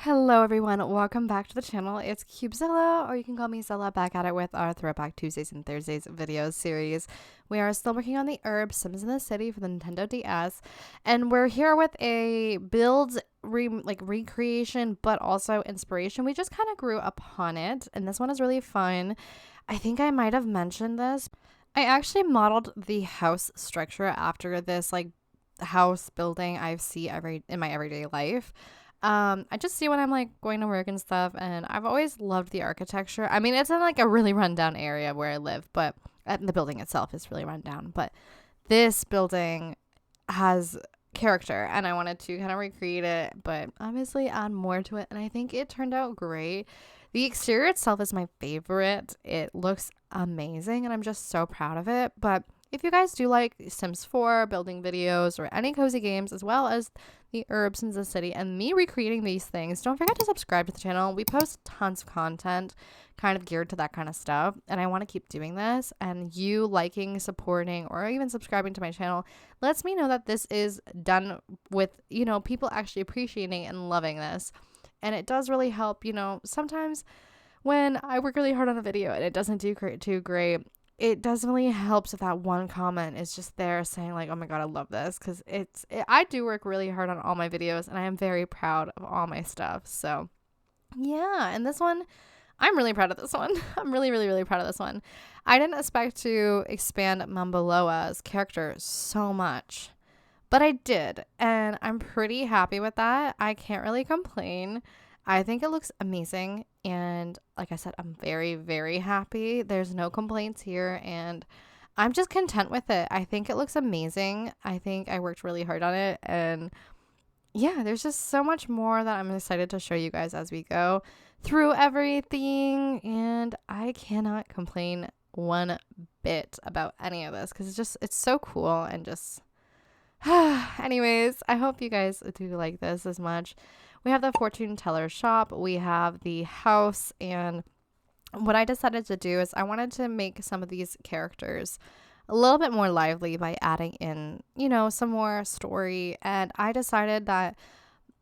Hello everyone, welcome back to the channel. It's Cubezella, or you can call me Zella, back at it with our Throwback Tuesdays and Thursdays videos series. We are still working on the Urbz Sims in the City for the Nintendo DS, and we're here with a build recreation, but also inspiration. We just kind of grew upon it, and this one is really fun. I think I might have mentioned this. I actually modeled the house structure after this house building I see in my everyday life. I just see when I'm going to work and stuff, and I've always loved the architecture. I mean, it's in a really rundown area where I live, but the building itself is really rundown. But this building has character, and I wanted to kind of recreate it, but obviously add more to it, and I think it turned out great. The exterior itself is my favorite. It looks amazing, and I'm just so proud of it. But if you guys do like Sims 4 building videos or any cozy games, as well as the Urbz in the City and me recreating these things, don't forget to subscribe to the channel. We post tons of content kind of geared to that kind of stuff, and I want to keep doing this. And you liking, supporting, or even subscribing to my channel lets me know that this is done with, people actually appreciating and loving this. And it does really help, sometimes when I work really hard on a video and it doesn't do too great, it definitely helps if that one comment is just there saying oh my god, I love this, because I do work really hard on all my videos, and I am very proud of all my stuff. So yeah, and this one, I'm really proud of this one. I'm really, really, really proud of this one. I didn't expect to expand Mambo Loa's character so much, but I did, and I'm pretty happy with that. I can't really complain. I think it looks amazing, and like I said, I'm very, very happy. There's no complaints here, and I'm just content with it. I think it looks amazing. I think I worked really hard on it, and yeah, there's just so much more that I'm excited to show you guys as we go through everything, and I cannot complain one bit about any of this, because it's so cool, and just anyways, I hope you guys do like this as much. We have the fortune teller shop, we have the house, and what I decided to do is I wanted to make some of these characters a little bit more lively by adding in, some more story. And I decided that,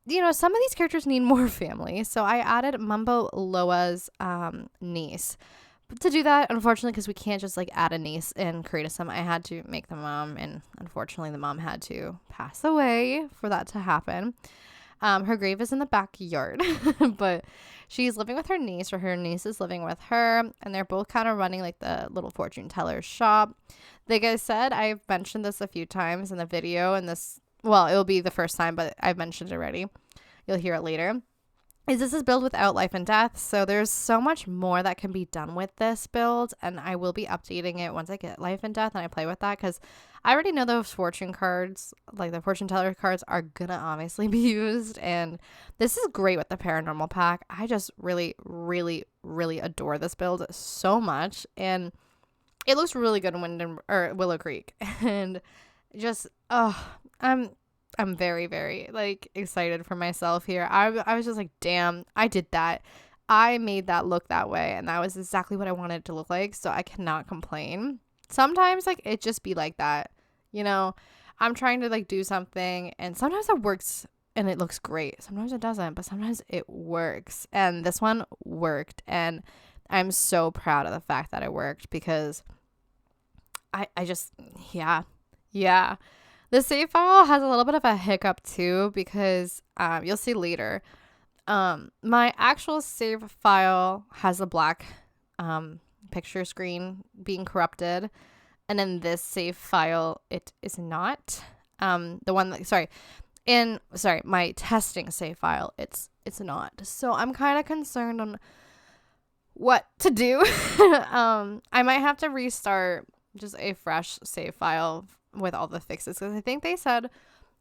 some of these characters need more family. So I added Mambo Loa's niece. But to do that, unfortunately, because we can't just add a niece and create a sim, I had to make the mom, and unfortunately the mom had to pass away for that to happen. Her grave is in the backyard, but she's living with her niece, or her niece is living with her, and they're both kind of running the little fortune teller shop. Like I said, I've mentioned this a few times in the video, and it'll be the first time, but I've mentioned it already. You'll hear it later. This is build without life and death, so there's so much more that can be done with this build, and I will be updating it once I get life and death and I play with that, because I already know those fortune cards, the fortune teller cards, are gonna obviously be used, and this is great with the paranormal pack. I just really, really, really adore this build so much, and it looks really good in Willow Creek, and just I'm very, very excited for myself here. I was just damn, I did that. I made that look that way, and that was exactly what I wanted it to look like, so I cannot complain. Sometimes it just be like that, I'm trying to do something, and sometimes it works and it looks great. Sometimes it doesn't, but sometimes it works, and this one worked, and I'm so proud of the fact that it worked, because I just, yeah. The save file has a little bit of a hiccup too, because you'll see later. My actual save file has a black picture screen being corrupted, and in this save file it is not. My testing save file, it's not. So I'm kind of concerned on what to do. I might have to restart just a fresh save file with all the fixes, because I think they said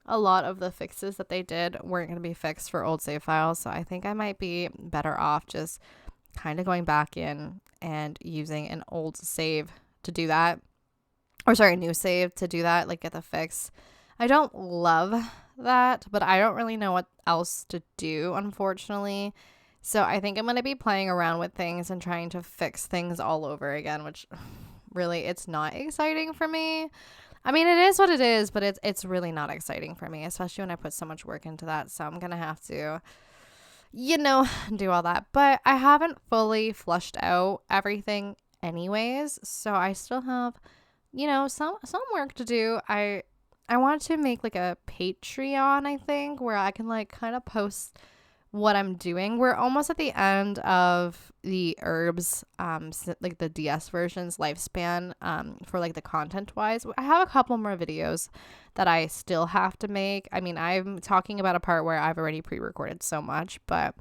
a lot of the fixes that they did weren't going to be fixed for old save files. So I think I might be better off just kind of going back in and using an old save to do that, or a new save to do that, get the fix. I don't love that, but I don't really know what else to do, unfortunately. So I think I'm going to be playing around with things and trying to fix things all over again, which really, it's not exciting for me. I mean, it is what it is, but it's really not exciting for me, especially when I put so much work into that. So I'm going to have to do all that. But I haven't fully flushed out everything anyways, so I still have, some work to do. I want to make like a Patreon, I think, where I can like kind of post what I'm doing. We're almost at the end of the Urbz, like the DS version's lifespan, for like the content wise. I have a couple more videos that I still have to make. I mean, I'm talking about a part where I've already pre-recorded so much, but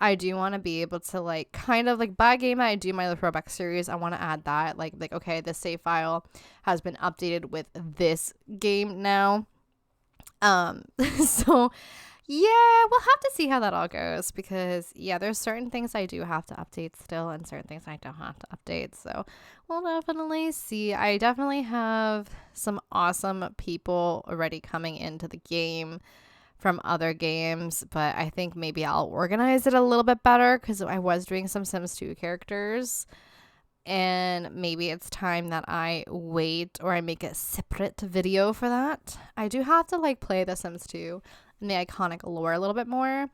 I do want to be able to like kind of like by game I do my throwback series. I want to add that like okay, this save file has been updated with this game now. So yeah, we'll have to see how that all goes because there's certain things I do have to update still and certain things I don't have to update. So we'll definitely see. I definitely have some awesome people already coming into the game from other games, but I think maybe I'll organize it a little bit better because I was doing some Sims 2 characters, and maybe it's time that I wait or I make a separate video for that. I do have to like play the Sims 2 and the iconic lore a little bit more,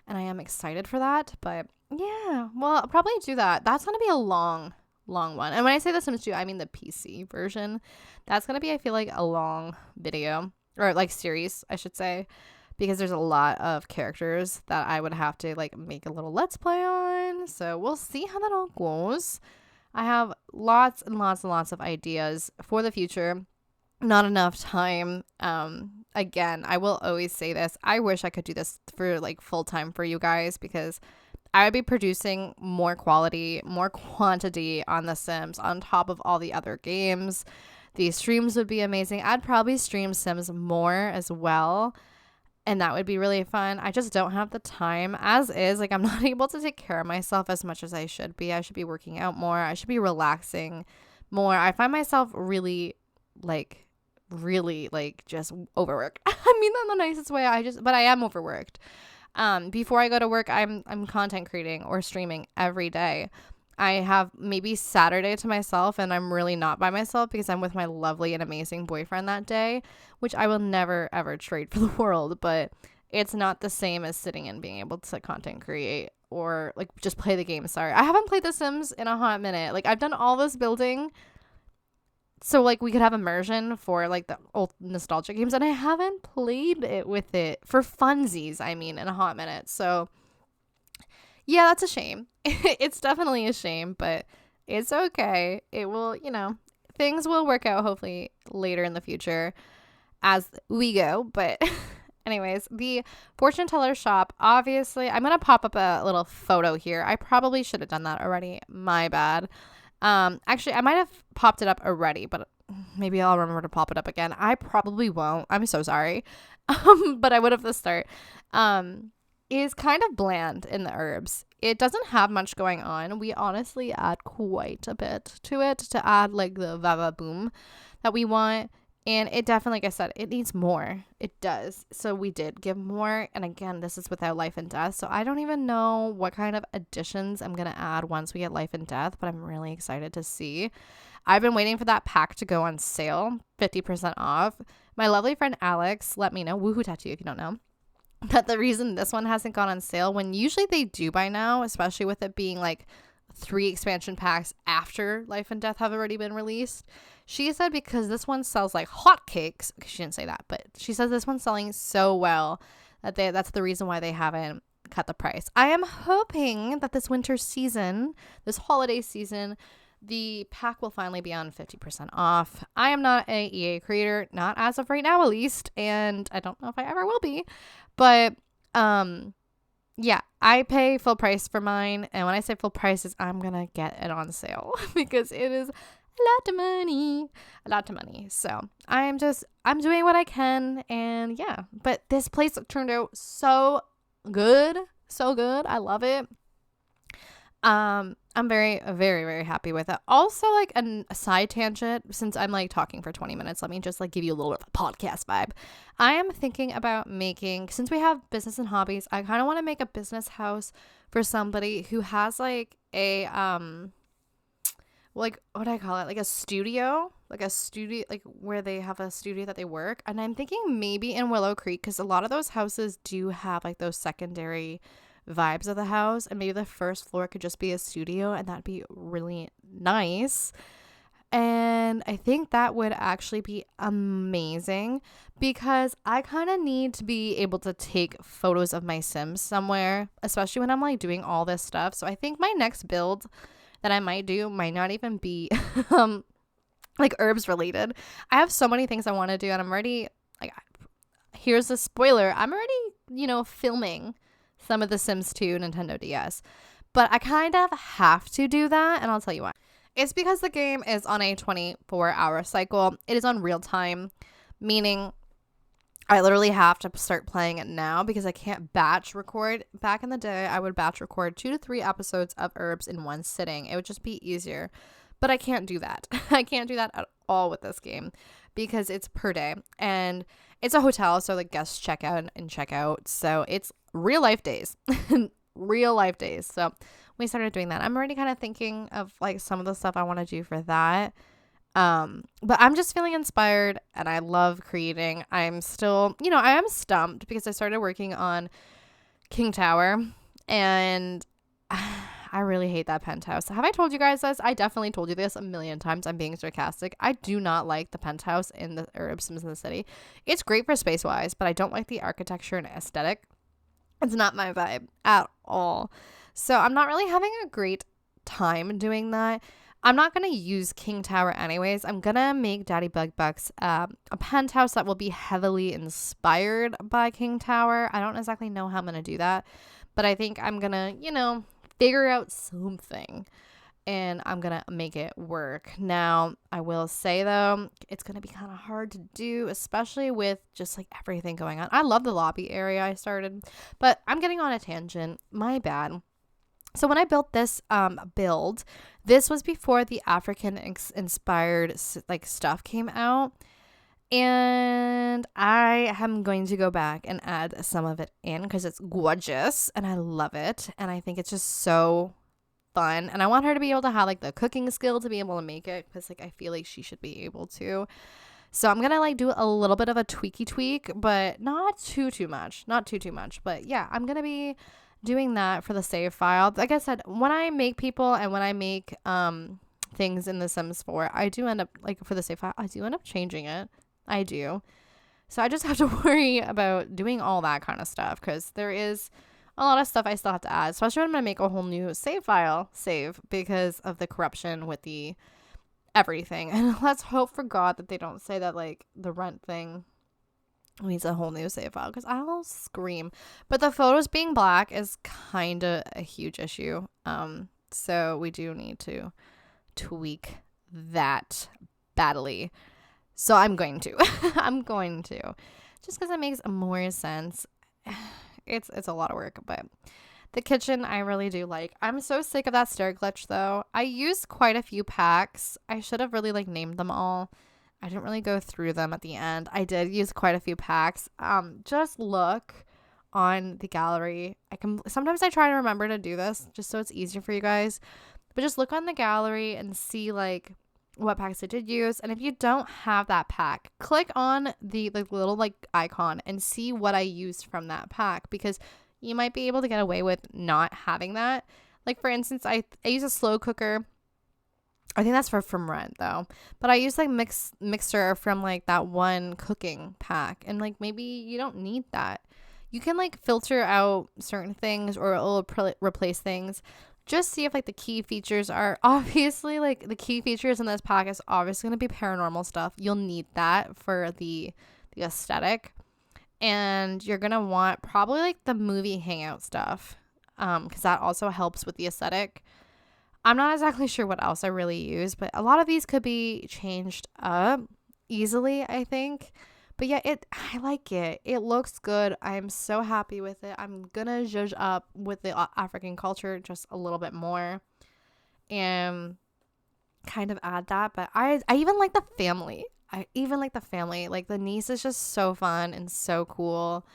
and I am excited for that. But yeah, well, I'll probably do that. That's gonna be a long one, and when I say the Sims 2 I mean the PC version. That's gonna be, I feel like, a long video, or like series I should say, because there's a lot of characters that I would have to like make a little let's play on. So we'll see how that all goes. I have lots and lots and lots of ideas for the future. Not enough time. Again, I will always say this. I wish I could do this for like full time for you guys, because I would be producing more quality, more quantity on The Sims on top of all the other games. These streams would be amazing. I'd probably stream Sims more as well, and that would be really fun. I just don't have the time as is. Like, I'm not able to take care of myself as much as I should be. I should be working out more. I should be relaxing more. I find myself really just overworked. I mean that in the nicest way. But I am overworked. Before I go to work, I'm content creating or streaming every day. I have maybe Saturday to myself, and I'm really not by myself because I'm with my lovely and amazing boyfriend that day, which I will never ever trade for the world. But it's not the same as sitting and being able to content create or like just play the game. Sorry, I haven't played The Sims in a hot minute. Like, I've done all this building so like we could have immersion for like the old nostalgia games, and I haven't played it with it for funsies, I mean, in a hot minute. So yeah, that's a shame. It's definitely a shame, but it's okay. It will, things will work out hopefully later in the future as we go. But anyways, the fortune teller shop, obviously, I'm going to pop up a little photo here. I probably should have done that already. My bad. Actually, I might have popped it up already, but maybe I'll remember to pop it up again. I probably won't. I'm so sorry. But I would have the start. Is kind of bland in the Urbz. It doesn't have much going on. We honestly add quite a bit to it to add like the Vava Boom that we want. And it definitely, like I said, it needs more. It does. So we did give more. And again, this is without Life and Death. So I don't even know what kind of additions I'm going to add once we get Life and Death, but I'm really excited to see. I've been waiting for that pack to go on sale, 50% off. My lovely friend Alex let me know, woohoo tattoo if you don't know, that the reason this one hasn't gone on sale, when usually they do by now, especially with it being like 3 expansion packs after Life and Death have already been released. She said because this one sells like hotcakes. She didn't say that, but she says this one's selling so well that that's the reason why they haven't cut the price. I am hoping that this winter season, this holiday season, the pack will finally be on 50% off. I am not a EA creator, not as of right now at least, and I don't know if I ever will be. But yeah, I pay full price for mine, and when I say full prices, I'm gonna get it on sale because it is a lot of money. So I'm doing what I can, and yeah. But this place turned out so good. I love it. I'm very, very, very happy with it. Also, like a side tangent, since I'm like talking for 20 minutes, let me just like give you a little bit of a podcast vibe. I am thinking about making, since we have business and hobbies, I kind of want to make a business house for somebody who has like a, like, what do I call it? Like a studio, like where they have a studio that they work. And I'm thinking maybe in Willow Creek, because a lot of those houses do have like those secondary vibes of the house, and maybe the first floor could just be a studio, and that'd be really nice. And I think that would actually be amazing because I kind of need to be able to take photos of my Sims somewhere, especially when I'm like doing all this stuff. So I think my next build that I might do might not even be like Urbz related. I have so many things I want to do, and I'm already like, here's a spoiler, I'm already, filming some of the Sims 2 Nintendo DS. But I kind of have to do that, and I'll tell you why. It's because the game is on a 24-hour cycle. It is on real time, meaning I literally have to start playing it now because I can't batch record. Back in the day, I would batch record 2 to 3 episodes of Urbz in one sitting. It would just be easier. But I can't do that. I can't do that at all with this game because it's per day. And it's a hotel, so the guests check out and check out. So it's real life days. Real life days. So we started doing that. I'm already kind of thinking of like some of the stuff I want to do for that. But I'm just feeling inspired and I love creating. I'm still, I am stumped because I started working on King Tower and I really hate that penthouse. Have I told you guys this? I definitely told you this a million times. I'm being sarcastic. I do not like the penthouse in the Sims in the City. It's great for space wise, but I don't like the architecture and aesthetic. It's not my vibe at all. So I'm not really having a great time doing that. I'm not going to use King Tower anyways. I'm going to make Daddy Bug Bucks a penthouse that will be heavily inspired by King Tower. I don't exactly know how I'm going to do that, but I think I'm going to, figure out something and I'm going to make it work. Now, I will say though, it's going to be kind of hard to do, especially with just like everything going on. I love the lobby area I started, but I'm getting on a tangent. My bad. So when I built this build, this was before the African inspired like stuff came out. And I am going to go back and add some of it in because it's gorgeous and I love it. And I think it's just so fun. And I want her to be able to have like the cooking skill to be able to make it because like I feel like she should be able to. So I'm going to like do a little bit of a tweak, but not too much. Not too much. But yeah, I'm going to be doing that for the save file. Like I said, when I make people and when I make things in The Sims 4, I do end up like for the save file, I do end up changing it. I do. So I just have to worry about doing all that kind of stuff because there is a lot of stuff I still have to add, especially when I'm going to make a whole new save because of the corruption with the everything. And let's hope for God that they don't say that like the rent thing needs a whole new save file because I'll scream. But the photos being black is kind of a huge issue. So we do need to tweak that badly. So I'm going to. I'm going to. Just because it makes more sense. It's a lot of work, but the kitchen I really do like. I'm so sick of that stair glitch though. I used quite a few packs. I should have really like named them all. I didn't really go through them at the end. I did use quite a few packs. Just look on the gallery. Sometimes I try to remember to do this just so it's easier for you guys. But just look on the gallery and see like what packs I did use. And if you don't have that pack, click on the little like icon and see what I used from that pack because you might be able to get away with not having that. Like for instance, I use a slow cooker. I think that's from Rent though. But I use like mixer from like that one cooking pack and like maybe you don't need that. You can like filter out certain things or it'll replace things. Just see if like the key features are obviously like the key features in this pack is obviously going to be paranormal stuff. You'll need that for the aesthetic. And you're going to want probably like the movie hangout stuff because that also helps with the aesthetic. I'm not exactly sure what else I really use, but a lot of these could be changed up easily, I think. But yeah, I like it. It looks good. I'm so happy with it. I'm going to zhuzh up with the African culture just a little bit more and kind of add that. But I even like the family. Like the niece is just so fun and so cool.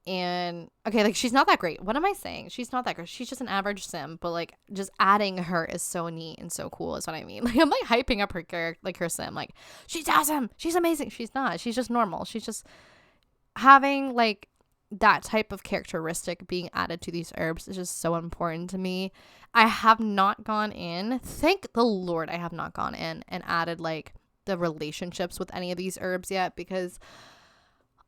And okay, like she's not that great. What am I saying? She's not that great. She's just an average sim, but like just adding her is so neat and so cool is what I mean. Like I'm like hyping up her character, like her sim, like she's awesome, she's amazing. She's not. She's just normal. She's just having like that type of characteristic being added to these herbs is just so important to me. I have not gone in, thank the Lord, I have not gone in and added like the relationships with any of these herbs yet, because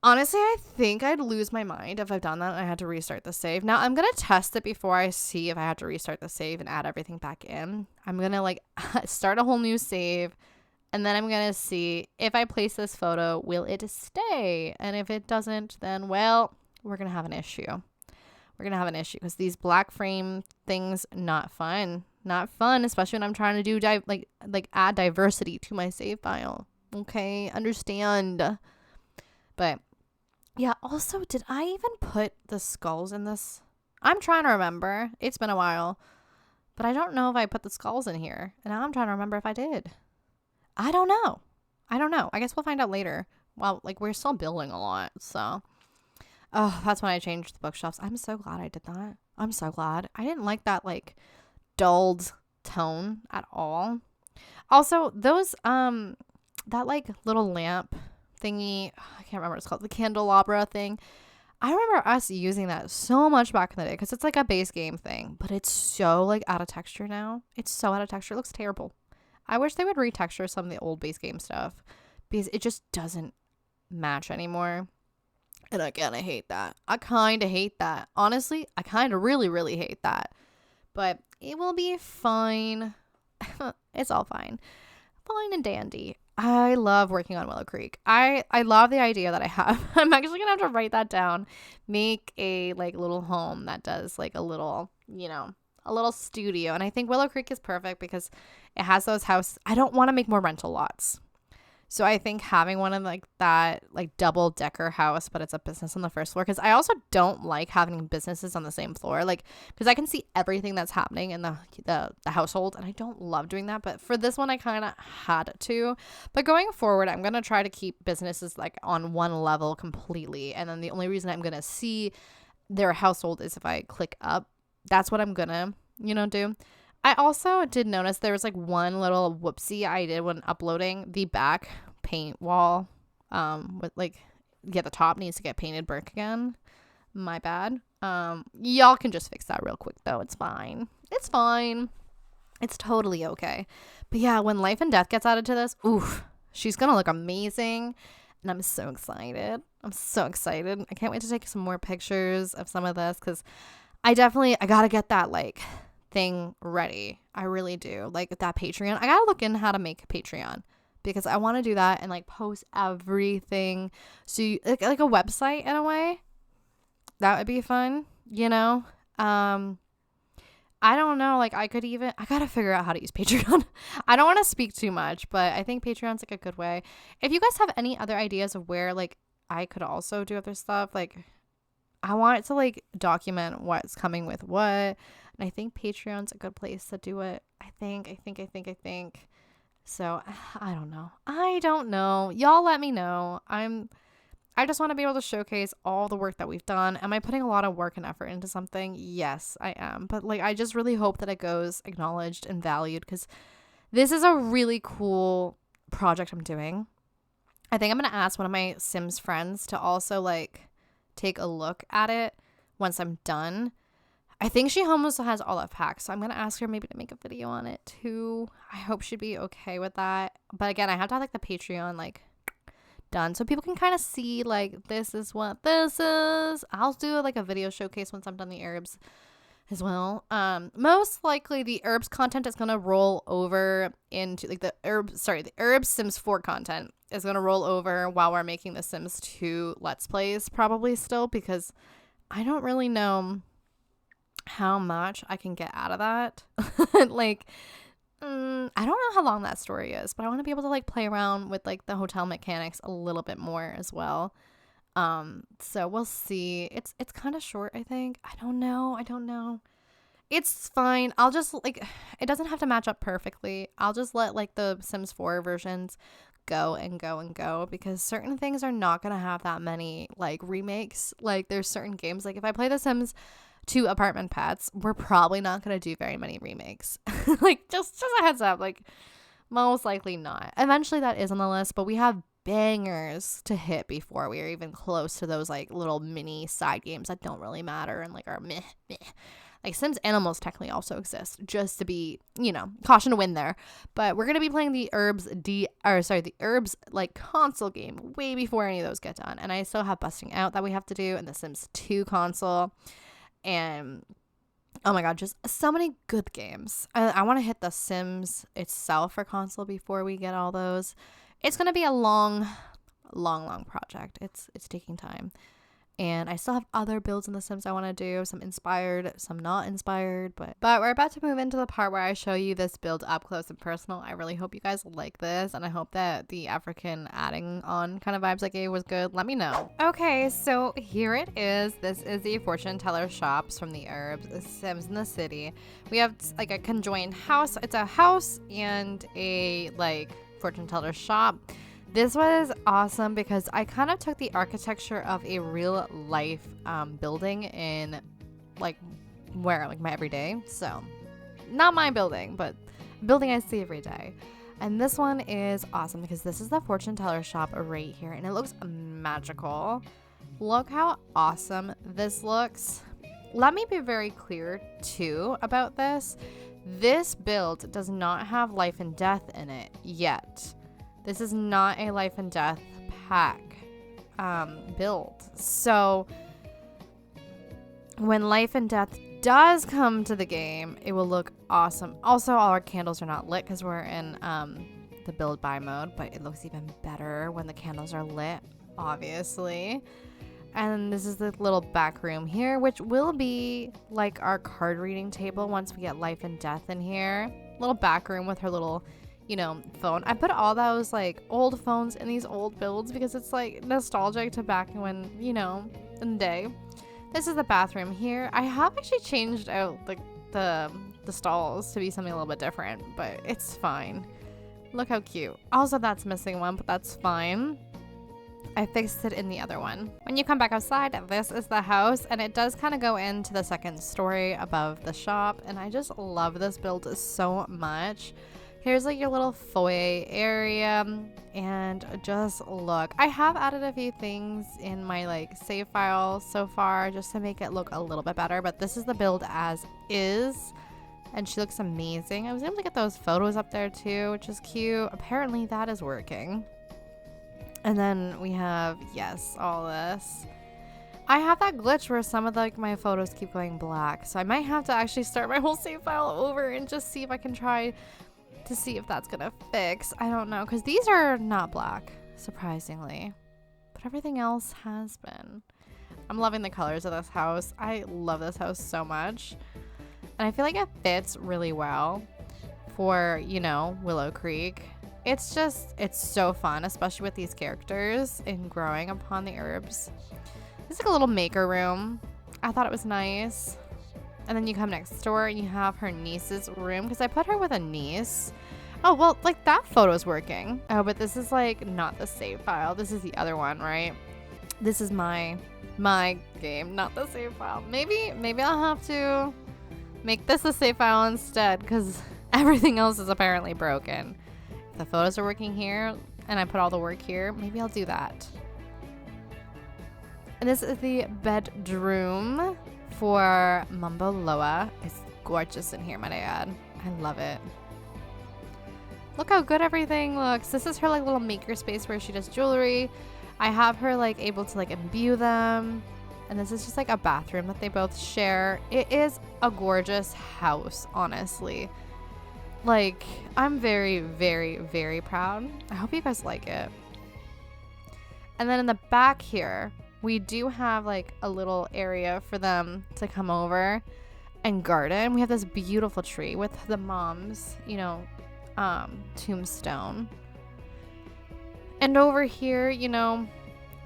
honestly, I think I'd lose my mind if I've done that and I had to restart the save. Now, I'm going to test it before I see if I have to restart the save and add everything back in. I'm going to like start a whole new save, and then I'm going to see if I place this photo, will it stay? And if it doesn't, then, well, we're going to have an issue. We're going to have an issue because these black frame things, not fun. Not fun, especially when I'm trying to do like add diversity to my save file. Okay, understand. But yeah, also, did I even put the skulls in this? I'm trying to remember. It's been a while. But I don't know if I put the skulls in here. And now I'm trying to remember if I did. I don't know. I guess we'll find out later. Well, like, we're still building a lot, so. Oh, that's when I changed the bookshelves. I'm so glad I did that. I'm so glad. I didn't like that, like, dulled tone at all. Also, those, that, like, little lamp thingy, I can't remember what it's called, the candelabra thing. I remember us using that so much back in the day because it's like a base game thing, but it's so like out of texture now. It's so out of texture. It looks terrible. I wish they would retexture some of the old base game stuff because it just doesn't match anymore. And again, I hate that. I kind of hate that. Honestly, I kind of really, really hate that. But it will be fine. It's all fine. Fine and dandy. I love working on Willow Creek. I love the idea that I have. I'm actually going to have to write that down. Make a like little home that does like a little, you know, a little studio. And I think Willow Creek is perfect because it has those houses. I don't want to make more rental lots. So I think having one of like that like double decker house, but it's a business on the first floor, because I also don't like having businesses on the same floor, like because I can see everything that's happening in the household, and I don't love doing that. But for this one, I kind of had to. But going forward, I'm gonna try to keep businesses like on one level completely, and then the only reason I'm gonna see their household is if I click up. That's what I'm gonna do. I also did notice there was like one little whoopsie I did when uploading the back paint wall. With like, yeah, the top needs to get painted brick again. My bad. Y'all can just fix that real quick though. It's fine. It's fine. It's totally okay. But yeah, when Life and Death gets added to this, oof, she's gonna look amazing. And I'm so excited. I'm so excited. I can't wait to take some more pictures of some of this because I gotta get that like thing ready. I really do. Like that Patreon. I gotta look in how to make a Patreon because I want to do that and like post everything. So like a website in a way. That would be fun, I don't know. Like I gotta figure out how to use Patreon. I don't want to speak too much, but I think Patreon's like a good way. If you guys have any other ideas of where like I could also do other stuff, like I want it to like document what's coming with what. And I think Patreon's a good place to do it. I think. So I don't know. Y'all let me know. I just want to be able to showcase all the work that we've done. Am I putting a lot of work and effort into something? Yes, I am. But like, I just really hope that it goes acknowledged and valued because this is a really cool project I'm doing. I think I'm going to ask one of my Sims friends to also like take a look at it once I'm done. I think she almost has all of packs, so I'm going to ask her maybe to make a video on it too. I hope she'd be okay with that. But again, I have to have like the Patreon like done so people can kind of see like this is what this is. I'll do like a video showcase once I'm done the Urbz as well. Most likely the Urbz content is going to roll over into like the Urbz Sims 4 content is going to roll over while we're making the Sims 2 Let's Plays probably still because I don't really know how much I can get out of that. Like, I don't know how long that story is, but I want to be able to like play around with like the hotel mechanics a little bit more as well. So we'll see. It's kind of short, I think. I don't know. It's fine. I'll just like, it doesn't have to match up perfectly. I'll just let like the Sims 4 versions go because certain things are not going to have that many like remakes. Like there's certain games, like if I play the Sims 2 Apartment Pets, we're probably not going to do very many remakes. Like just a heads up, like most likely not. Eventually that is on the list, but we have bangers to hit before we are even close to those like little mini side games that don't really matter and like are meh. Like Sims Animals technically also exist, just to be, you know, caution to win there. But we're gonna be playing the Urbz like console game way before any of those get done. And I still have Busting Out that we have to do, and the Sims 2 console, and oh my god, just so many good games. I want to hit the Sims itself for console before we get all those. It's gonna be a long project. It's taking time. And I still have other builds in The Sims I want to do, some inspired, some not inspired, but we're about to move into the part where I show you this build up close and personal. I really hope you guys like this, and I hope that the African adding on kind of vibes I gave was good. Let me know. Okay, so here it is. This is the fortune teller shops from the Urbz, the Sims in the city. We have like a conjoined house. It's a house and a like fortune teller shop. This was awesome because I kind of took the architecture of a real life building in like where like my everyday. So not my building, but building I see every day. And this one is awesome because this is the fortune teller shop right here, and it looks magical. Look how awesome this looks. Let me be very clear too about this. This build does not have life and death in it yet. This is not a life and death pack build. So when life and death does come to the game, it will look awesome. Also, all our candles are not lit because we're in the build by mode, but it looks even better when the candles are lit, obviously. And this is the little back room here, which will be like our card reading table once we get life and death in here. Little back room with her little, you know, phone. I put all those like old phones in these old builds because it's like nostalgic to back when, you know, in the day. This is the bathroom here. I have actually changed out like the stalls to be something a little bit different, but it's fine. Look how cute. Also, that's missing one, but that's fine. I fixed it in the other one. When you come back outside, this is the house, and it does kind of go into the second story above the shop, and I just love this build so much. Here's like your little foyer area, and just look. I have added a few things in my like save file so far just to make it look a little bit better, but this is the build as is, and she looks amazing. I was able to get those photos up there too, which is cute. Apparently that is working. And then we have, yes, all this. I have that glitch where some of like my photos keep going black, so I might have to actually start my whole save file over and just see if I can try to see if that's gonna fix. I don't know, because these are not black, surprisingly, but everything else has been. I'm loving the colors of this house. I love this house so much, and I feel like it fits really well for, you know, Willow Creek. It's so fun, especially with these characters and growing upon the Urbz. It's like a little maker room. I thought it was nice. And then you come next door and you have her niece's room, because I put her with a niece. Oh, well, like that photo's working. Oh, but this is like not the save file. This is the other one, right? This is my game, not the save file. Maybe I'll have to make this a save file instead, because everything else is apparently broken. If the photos are working here and I put all the work here, maybe I'll do that. And this is the bedroom for Mambo Loa. It's gorgeous in here, might I add. I love it. Look how good everything looks. This is her like little maker space where she does jewelry. I have her like able to like imbue them. And this is just like a bathroom that they both share. It is a gorgeous house, honestly. Like, I'm very, very, very proud. I hope you guys like it. And then in the back here, we do have like a little area for them to come over and garden. We have this beautiful tree with the mom's, you know, tombstone. And over here, you know,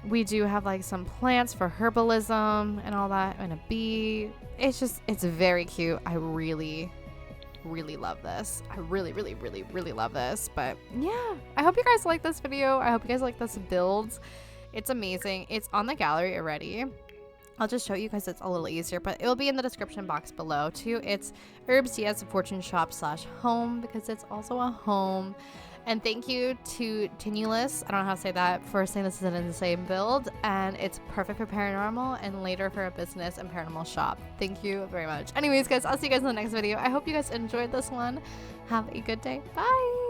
we do have like some plants for herbalism and all that, and a bee. It's very cute. I really love this. I really love this. But yeah, I hope you guys like this video. I hope you guys like this build. It's amazing. It's on the gallery already. I'll just show you because it's a little easier, but it will be in the description box below too. It's Urbz Fortune Shop /home, because it's also a home. And thank you to Tinulus, I don't know how to say that, for saying this is an insane build, and it's perfect for paranormal and later for a business and paranormal shop. Thank you very much. Anyways, guys, I'll see you guys in the next video. I hope you guys enjoyed this one. Have a good day. Bye!